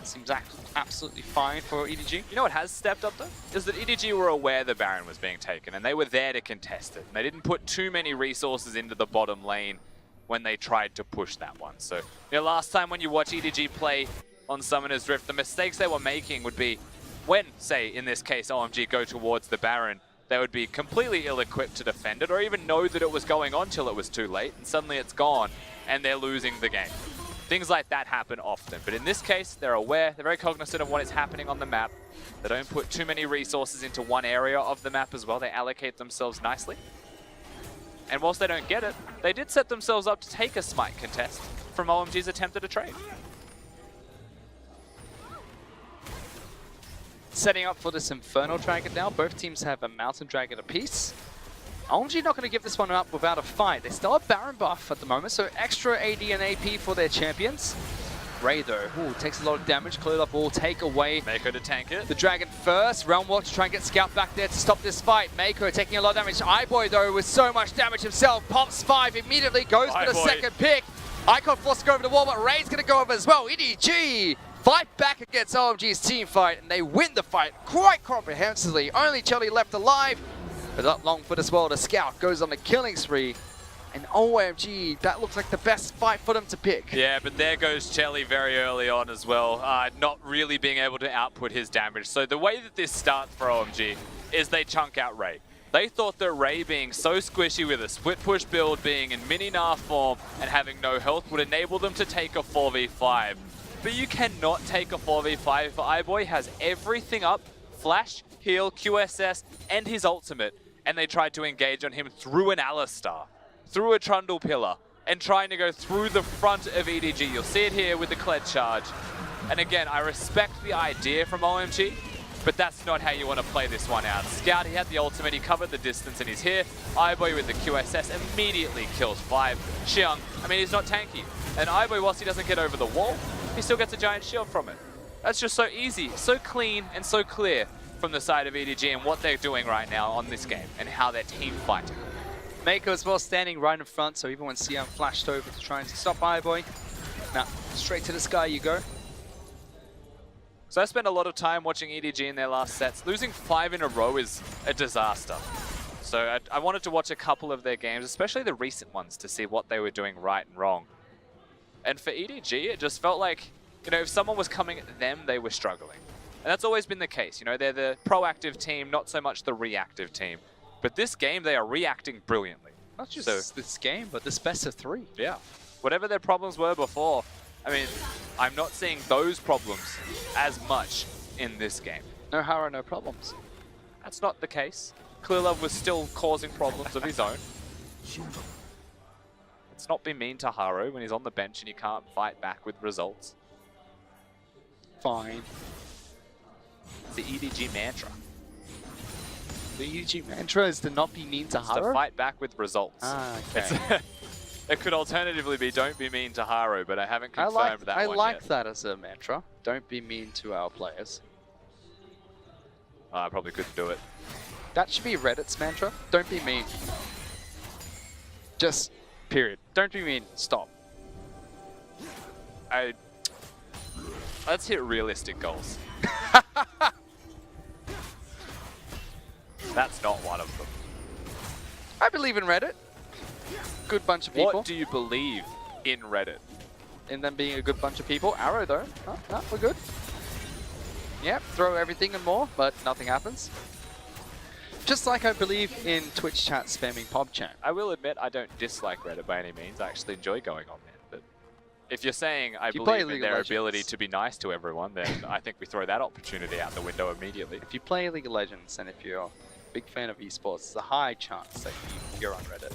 seems absolutely fine for EDG. You know what has stepped up though? Is that EDG were aware the Baron was being taken and they were there to contest it. And they didn't put too many resources into the bottom lane when they tried to push that one. So, you know, last time when you watch EDG play on Summoner's Rift, the mistakes they were making would be when, say, in this case, OMG go towards the Baron, they would be completely ill-equipped to defend it or even know that it was going on till it was too late and suddenly it's gone and they're losing the game. Things like that happen often, but in this case, they're aware, they're very cognizant of what is happening on the map. They don't put too many resources into one area of the map as well. They allocate themselves nicely. And whilst they don't get it, they did set themselves up to take a smite contest from OMG's attempt at a trade. Setting up for this Inferno Dragon now. Both teams have a Mountain Dragon apiece. OMG not going to give this one up without a fight. They still have Baron buff at the moment, so extra AD and AP for their champions. Ray though, takes a lot of damage. Clearlove will take away Mako to tank it. the Dragon first. Realm Walk to try and get Scout back there to stop this fight. Mako taking a lot of damage. iBoy though with so much damage himself. Pops 5, immediately goes for the second pick. Icon forced to go over the wall, but Ray's going to go over as well. EDG fight back against OMG's team fight, and they win the fight quite comprehensively. Only Chelly left alive, but not long for this world. The Scout goes on the killing spree, and OMG, that looks like the best fight for them to pick. Yeah, but there goes Chelly very early on as well, not really being able to output his damage. So the way that this starts for OMG is they chunk out Ray. They thought that Ray being so squishy with a split push build, being in mini Gnar form and having no health would enable them to take a 4v5. But you cannot take a 4v5 if iBoy has everything up, flash, heal, QSS, and his ultimate, and they tried to engage on him through an Alistar, through a Trundle Pillar, and trying to go through the front of EDG. You'll see it here with the Kled charge. And again, I respect the idea from OMG, but that's not how you want to play this one out. Scout, he had the ultimate, he covered the distance, and he's here. iBoy with the QSS immediately kills 5. Xiang, I mean, he's not tanky. And iBoy, whilst he doesn't get over the wall, he still gets a giant shield from it. That's just so easy, so clean, and so clear from the side of EDG and what they're doing right now on this game and how their team fighting. Mako as well standing right in front, so even when Xiang flashed over to try and stop iBoy, now straight to the sky you go. So I spent a lot of time watching EDG in their last sets. Losing 5 in a row is a disaster. So I wanted to watch a couple of their games, especially the recent ones, to see what they were doing right and wrong. And for EDG, it just felt like, you know, if someone was coming at them, they were struggling. And that's always been the case. You know, they're the proactive team, not so much the reactive team. But this game, they are reacting brilliantly. Not just this game, but this best of 3. Yeah. Whatever their problems were before, I mean, I'm not seeing those problems as much in this game. No Hara, no problems. That's not the case. Clearlove was still causing problems of his own. Let's not be mean to Haru when he's on the bench and he can't fight back with results. fine. It's the EDG mantra. The EDG mantra is to not be mean to It's to Haru? fight back with results. Ah, okay. It could alternatively be don't be mean to Haru, but I haven't confirmed that I one like yet. that as a mantra. Don't be mean to our players. I probably couldn't do it. That should be Reddit's mantra. Don't be mean. Just, period. Don't be mean. Stop. Let's hit realistic goals. That's not one of them. I believe in Reddit. Good bunch of people. What do you believe in Reddit? In them being a good bunch of people. Arrow though. Oh, no, we're good. Yep, throw everything and more, but nothing happens. Just like I believe in Twitch chat spamming PogChamp. I will admit I don't dislike Reddit by any means. I actually enjoy going on there. But if you're saying I you play believe in League of their Legends. ability to be nice to everyone, then I think we throw that opportunity out the window immediately. If you play League of Legends and if you're a big fan of esports, there's a high chance that you're on Reddit.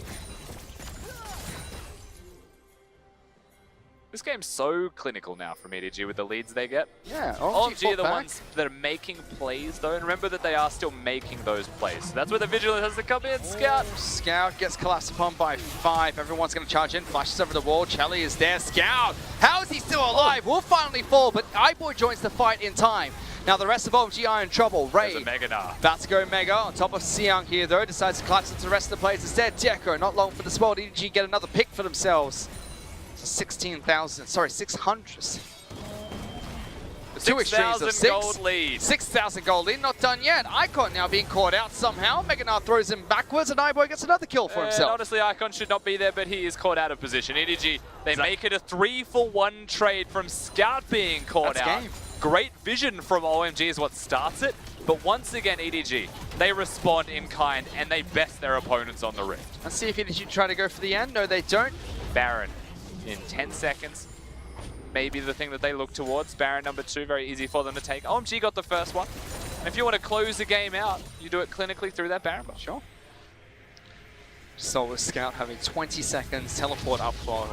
This game's so clinical now from EDG with the leads they get. Yeah, OMG are the back. ones that are making plays though, and remember that they are still making those plays. So that's where the Vigilance has to come in. Scout. Scout gets collapsed upon by 5. Everyone's going to charge in, flashes over the wall. Charlie is there. Scout, how is he still alive? Will finally fall, but iBoy joins the fight in time. Now the rest of OMG are in trouble. Ray, There's a Mega Nah. about to go Mega on top of Siang here though. Decides to collapse into the rest of the players instead. Deco, not long for the spot. EDG get another pick for themselves. 16,000, sorry, 600. Two extremes of 6,000 gold lead. 6,000 gold lead, not done yet. Icon now being caught out somehow. Meganar throws him backwards and iBoy gets another kill for himself. Honestly, Icon should not be there, but he is caught out of position. EDG, they make it a 3-for-1 trade from Scout being caught That's out. game. Great vision from OMG is what starts it, but once again, EDG, they respond in kind and they best their opponents on the rift. Let's see if EDG try to go for the end. No, they don't. Baron in 10 seconds. Maybe the thing that they look towards. Baron number 2, very easy for them to take. OMG got the first one. And if you want to close the game out, you do it clinically through that Baron buff. Sure. So with Scout having 20 seconds, teleport up for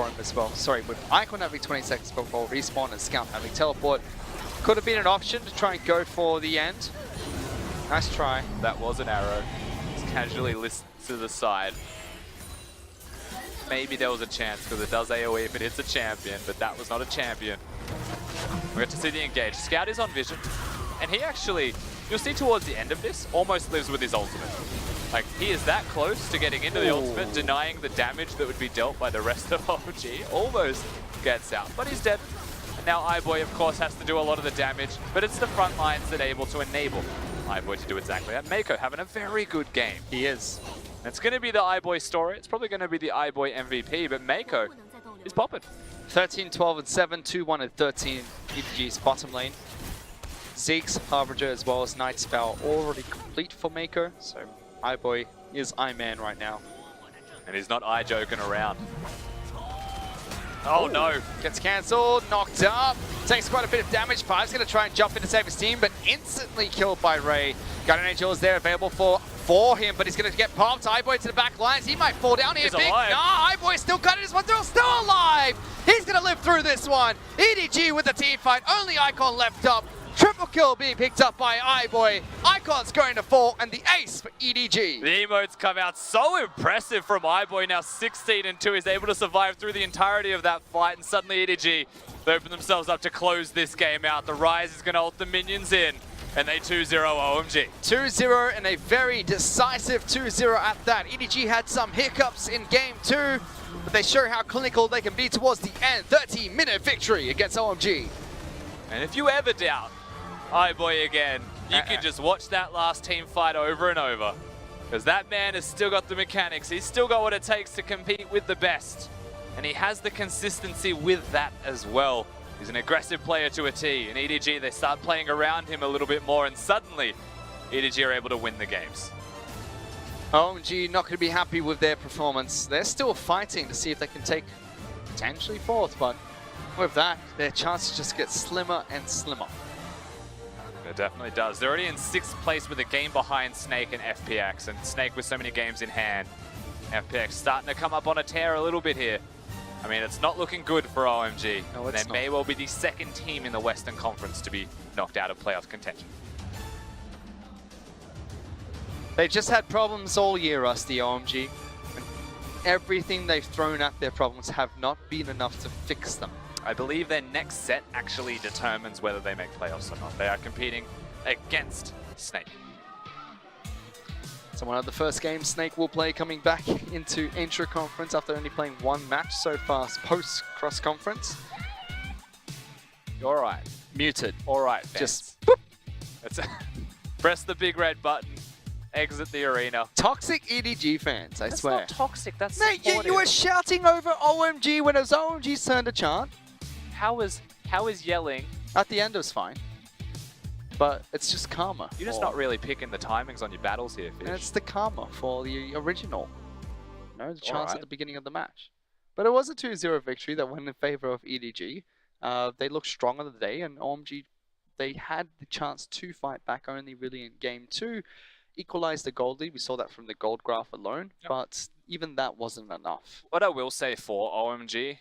him as well. Sorry, with Icon having 20 seconds before respawn and Scout having teleport, could have been an option to try and go for the end. Nice try. That was an arrow. It's casually listed to the side. Maybe there was a chance because it does AoE if it hits a champion, but that was not a champion. We get to see the engage. Scout is on vision, and he actually, you'll see towards the end of this, almost lives with his ultimate. Like, he is that close to getting into the ultimate, denying the damage that would be dealt by the rest of OMG. Almost gets out, but he's dead. And now iBoy, of course, has to do a lot of the damage, but it's the front lines that are able to enable iBoy to do exactly that. Mako having a very good game. He is. It's going to be the iBoy story. It's probably going to be the iBoy MVP, but Mako is popping. 13, 12, and 7, 2, 1, and 13. EDG's bottom lane. Zeke's Harbinger as well as Night Spell already complete for Mako, so iBoy is I-Man right now. And he's not I-joking around. Oh no. Gets cancelled, knocked up, takes quite a bit of damage. Five's going to try and jump in to save his team, but instantly killed by Ray. Guardian Angel is there available for him, but he's going to get popped. iBoy to the back lines. He might fall down here. He's alive. Nah, iBoy still got it. This one's still alive. He's going to live through this one. EDG with the team fight. Only Icon left up. Triple kill being picked up by iBoy. Icon's going to fall, and the ace for EDG. The emotes come out so impressive from iBoy. Now 16-2. He's able to survive through the entirety of that fight, and suddenly EDG, they open themselves up to close this game out. The Rise is going to ult the minions in, and they 2-0 OMG. 2-0 and a very decisive 2-0 at that. EDG had some hiccups in game 2, but they show how clinical they can be towards the end. 30-minute victory against OMG. And if you ever doubt iBoy again, you can just watch that last team fight over and over. Because that man has still got the mechanics. He's still got what it takes to compete with the best. And he has the consistency with that as well. He's an aggressive player to a T. And EDG, they start playing around him a little bit more. And suddenly, EDG are able to win the games. OMG not going to be happy with their performance. They're still fighting to see if they can take potentially 4th. But with that, their chances just get slimmer and slimmer. It definitely does. They're already in 6th place with a game behind Snake and FPX, and Snake with so many games in hand. FPX starting to come up on a tear a little bit here. I mean, it's not looking good for OMG. No, it's They may well be the second team in the Western Conference to be knocked out of playoff contention. They've just had problems all year, Rusty, OMG. And everything they've thrown at their problems have not been enough to fix them. I believe their next set actually determines whether they make playoffs or not. They are competing against Snake. So one of the first games Snake will play coming back into intra-conference after only playing one match so far post-cross-conference. You're right. Muted. All right, fans. Just boop. That's press the big red button, exit the arena. Toxic EDG fans, I swear. That's not toxic, that's Mate, you supportive. were shouting over OMG when it was OMG's turn to chant. How is yelling? At the end it was fine. But it's just karma. You're just not really picking the timings on your battles here, Fish. And it's the karma for the original. You know, the chance Alright. at the beginning of the match. But it was a 2-0 victory that went in favor of EDG. They looked strong on the day, and OMG, they had the chance to fight back only really in game 2. Equalize the gold lead. We saw that from the gold graph alone, but even that wasn't enough. What I will say for OMG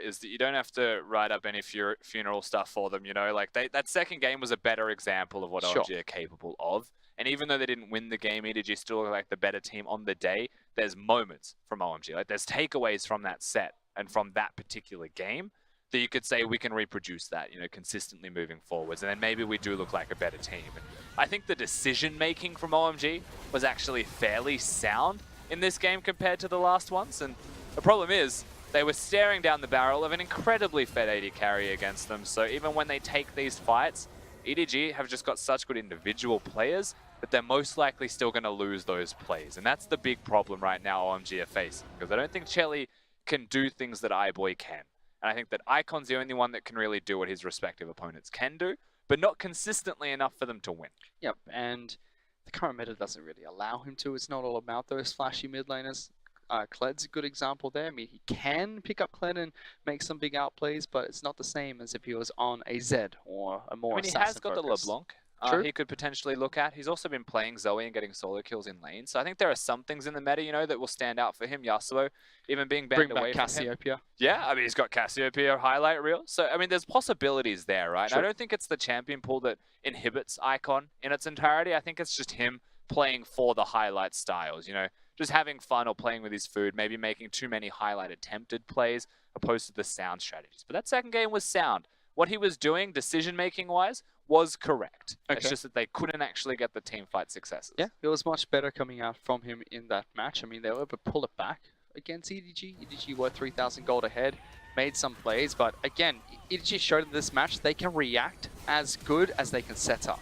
is that you don't have to write up any funeral stuff for them, you know? Like, that second game was a better example of what Sure. OMG are capable of. And even though they didn't win the game, EDG still look like the better team on the day. There's moments from OMG. Like, there's takeaways from that set and from that particular game that you could say we can reproduce that, you know, consistently moving forwards. And then maybe we do look like a better team. And I think the decision-making from OMG was actually fairly sound in this game compared to the last ones. And the problem is, they were staring down the barrel of an incredibly fed AD carry against them. So even when they take these fights, EDG have just got such good individual players that they're most likely still going to lose those plays. And that's the big problem right now OMG are facing. Because I don't think Chelly can do things that iBoy can. And I think that Icon's the only one that can really do what his respective opponents can do, but not consistently enough for them to win. Yep, and the current meta doesn't really allow him to. It's not all about those flashy mid laners. Kled's a good example there. I mean, he can pick up Kled and make some big outplays, but it's not the same as if he was on a Zed or a more I mean, he has got the assassin-focused. LeBlanc. True. He could potentially look at. He's also been playing Zoe and getting solo kills in lane. So I think there are some things in the meta, you know, that will stand out for him. Yasuo even being banned Bring away back from him. Cassiopeia. Yeah, I mean, he's got Cassiopeia highlight reel. So, I mean, there's possibilities there, right? True. I don't think it's the champion pool that inhibits Icon in its entirety. I think it's just him playing for the highlight styles, you know, just having fun or playing with his food, maybe making too many highlight attempted plays opposed to the sound strategies. But that second game was sound. What he was doing, decision-making wise, was correct. Okay. It's just that they couldn't actually get the team fight successes. Yeah, it was much better coming out from him in that match. I mean, they were able to pull it back against EDG. EDG were 3,000 gold ahead, made some plays, but again, EDG showed in this match they can react as good as they can set up.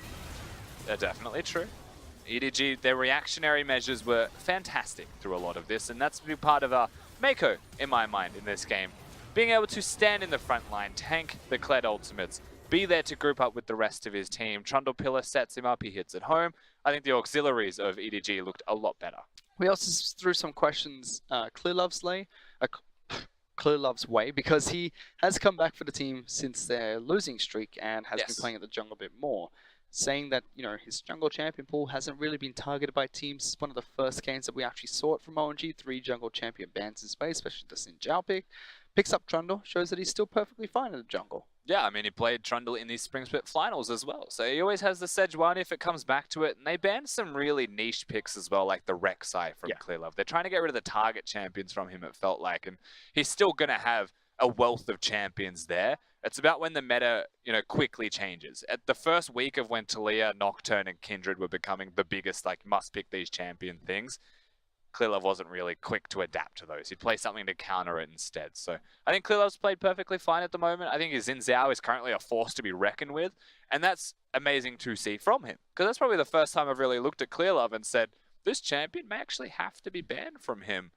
They're definitely true. EDG, their reactionary measures were fantastic through a lot of this, and that's a big part of Mako, in my mind, in this game. Being able to stand in the front line, tank the Kled ultimates, be there to group up with the rest of his team. Trundle Pillar sets him up, he hits it home. I think the auxiliaries of EDG looked a lot better. We also threw some questions Clearlove's way, because he has come back for the team since their losing streak and has been playing at the jungle a bit more, saying that, you know, his jungle champion pool hasn't really been targeted by teams. It's one of the first games that we actually saw it from OMG. 3 jungle champion bans in space, especially the Xin Zhao pick. Picks up Trundle, shows that he's still perfectly fine in the jungle. Yeah, I mean, he played Trundle in these Spring Split finals as well. So he always has the Sejuani if it comes back to it. And they banned some really niche picks as well, like the Rek'Sai from Clearlove. They're trying to get rid of the target champions from him, it felt like. And he's still going to have a wealth of champions there. It's about when the meta, you know, quickly changes. At the first week of when Talia, Nocturne, and Kindred were becoming the biggest, like, must-pick these champion things, Clearlove wasn't really quick to adapt to those. He'd play something to counter it instead. So I think Clearlove's played perfectly fine at the moment. I think his Xin Zhao is currently a force to be reckoned with. And that's amazing to see from him. Because that's probably the first time I've really looked at Clearlove and said, this champion may actually have to be banned from him.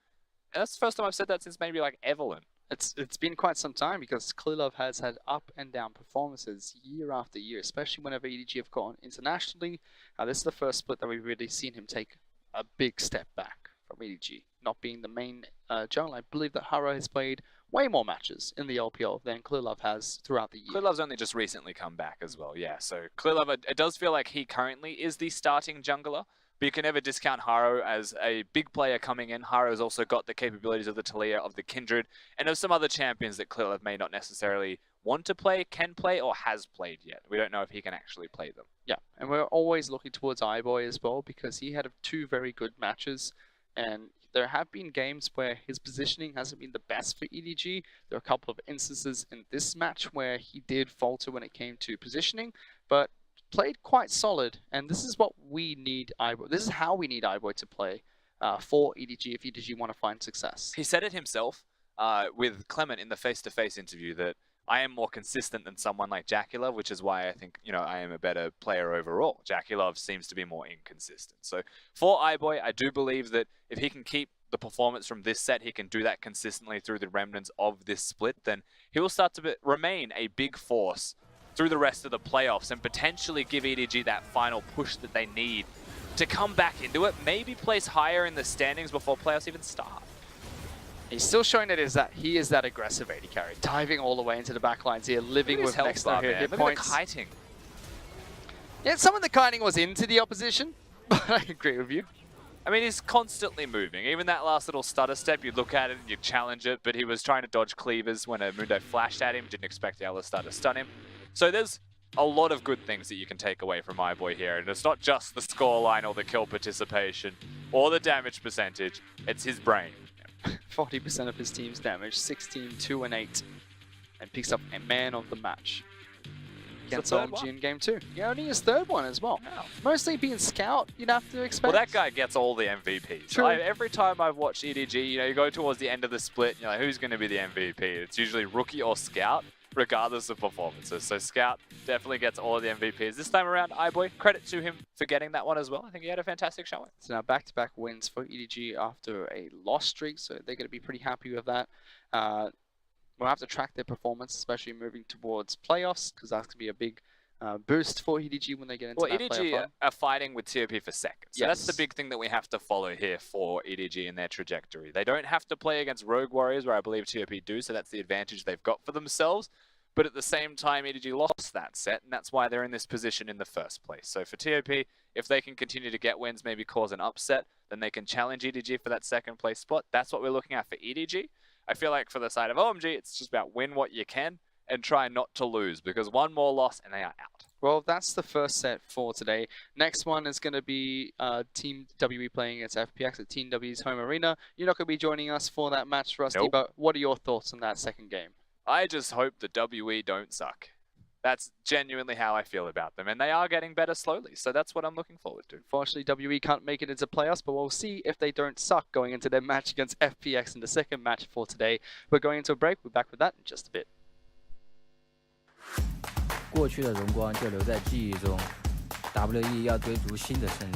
And that's the first time I've said that since maybe like Evelyn. It's been quite some time, because Clearlove has had up and down performances year after year, especially whenever EDG have gone internationally. This is the first split that we've really seen him take a big step back from EDG, not being the main jungle. I believe that Haro has played way more matches in the LPL than Clearlove has throughout the year. Clearlove's only just recently come back as well, yeah. So Clearlove, it does feel like he currently is the starting jungler, But you can never discount Haro as a big player coming in. Haro's also got the capabilities of the Talia, of the Kindred, and of some other champions that Clearlove may not necessarily want to play, can play, or has played yet. We don't know if he can actually play them. Yeah, and we're always looking towards iBoy as well, because he had 2 very good matches, and there have been games where his positioning hasn't been the best for EDG. There are a couple of instances in this match where he did falter when it came to positioning, but played quite solid, and this is what we need iBoy. This is how we need iBoy to play for EDG if EDG want to find success. He said it himself with Clement in the face-to-face interview that I am more consistent than someone like JackieLove, which is why I think, I am a better player overall. JackieLove seems to be more inconsistent. So for iBoy, I do believe that if he can keep the performance from this set, he can do that consistently through the remnants of this split, then he will start to remain a big force through the rest of the playoffs and potentially give EDG that final push that they need to come back into it, maybe place higher in the standings before playoffs even start. He's still showing that he is that aggressive AD carry, diving all the way into the back lines here, living with next to hit points. Look at the kiting. Yeah, some of the kiting was into the opposition, but I agree with you. I mean, he's constantly moving. Even that last little stutter step, you look at it and you challenge it, but he was trying to dodge cleavers when a Mundo flashed at him, didn't expect the Alistar to stun him. So there's a lot of good things that you can take away from iBoy here, and it's not just the scoreline or the kill participation or the damage percentage, it's his brain. 40% of his team's damage, 16, 2, and 8, and picks up a man of the match against OMG in game 2. Yeah, only his 3rd one as well. Wow. Mostly being scout, you'd have to expect. Well, that guy gets all the MVPs. True. Every time I've watched EDG, you go towards the end of the split, you're like, who's going to be the MVP? It's usually rookie or scout, regardless of performances. So Scout definitely gets all of the MVPs. This time around, iBoy, credit to him for getting that one as well. I think he had a fantastic showing. So now back-to-back wins for EDG after a loss streak, so they're going to be pretty happy with that. We'll have to track their performance, especially moving towards playoffs, because that's going to be a big boost for EDG when they get into that playoff run. EDG are fighting with TOP for second. So Yes. That's the big thing that we have to follow here for EDG in their trajectory. They don't have to play against Rogue Warriors, where I believe TOP do, so that's the advantage they've got for themselves. But at the same time, EDG lost that set, and that's why they're in this position in the first place. So for TOP, if they can continue to get wins, maybe cause an upset, then they can challenge EDG for that second place spot. That's what we're looking at for EDG. I feel like for the side of OMG, it's just about win what you can and try not to lose, because one more loss and they are out. Well, that's the first set for today. Next one is going to be Team WE playing against FPX at Team W's home arena. You're not going to be joining us for that match, Rusty, Nope. but what are your thoughts on that second game? I just hope the WE don't suck. That's genuinely how I feel about them, and they are getting better slowly, so that's what I'm looking forward to. Unfortunately, WE can't make it into playoffs, but we'll see if they don't suck going into their match against FPX in the second match for today. We're going into a break. We're back with that in just a bit. 过去的荣光就留在记忆中 ，WE 要追逐新的胜利。